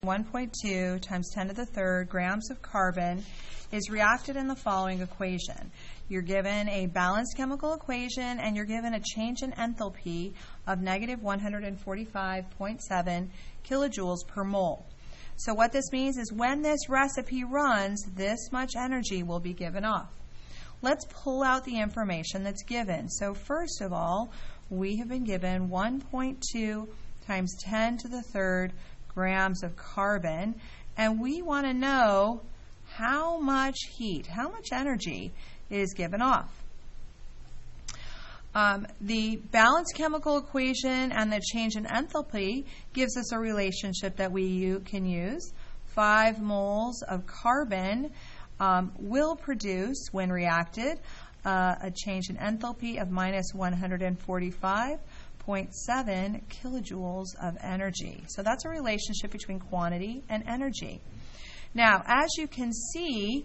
1.2 times 10 to the third grams of carbon is reacted in the following equation. You're given a balanced chemical equation and you're given a change in enthalpy of negative 145.7 kilojoules per mole. So what this means is when this recipe runs, this much energy will be given off. Let's pull out the information that's given. So first of all, we have been given 1.2 times 10 to the third grams of carbon, and we want to know how much heat, how much energy is given off. The balanced chemical equation and the change in enthalpy gives us a relationship that we can use. 5 moles of carbon will produce, when reacted, a change in enthalpy of minus 145.7 kilojoules of energy. So that's a relationship between quantity and energy. Now, as you can see,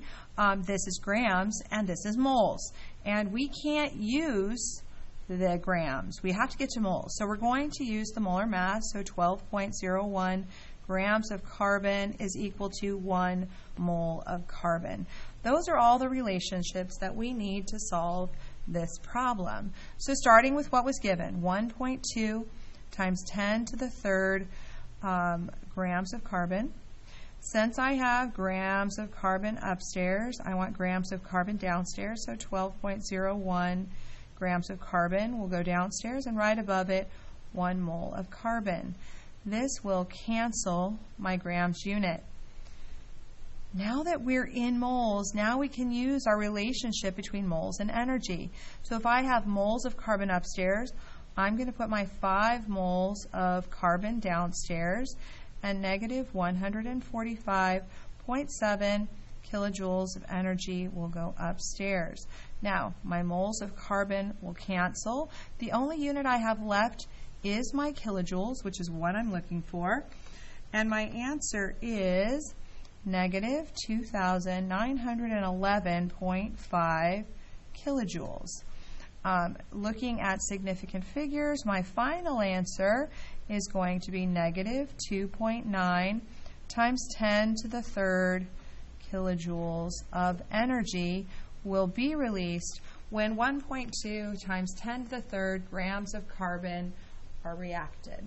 this is grams and this is moles. And we can't use the grams. We have to get to moles. So we're going to use the molar mass. So 12.01 grams of carbon is equal to 1 mole of carbon. Those are all the relationships that we need to solve this problem. So starting with what was given, 1.2 times 10 to the third grams of carbon. Since I have grams of carbon upstairs, I want grams of carbon downstairs, so 12.01 grams of carbon will go downstairs, and right above it, 1 mole of carbon. This will cancel my grams unit. Now that we're in moles, now we can use our relationship between moles and energy. So if I have moles of carbon upstairs, I'm going to put my 5 moles of carbon downstairs, and negative 145.7 kilojoules of energy will go upstairs. Now, my moles of carbon will cancel. The only unit I have left is my kilojoules, which is what I'm looking for. And my answer is negative 2,911.5 kilojoules. Looking at significant figures, my final answer is going to be negative 2.9 times 10 to the third kilojoules of energy will be released when 1.2 times 10 to the third grams of carbon are reacted.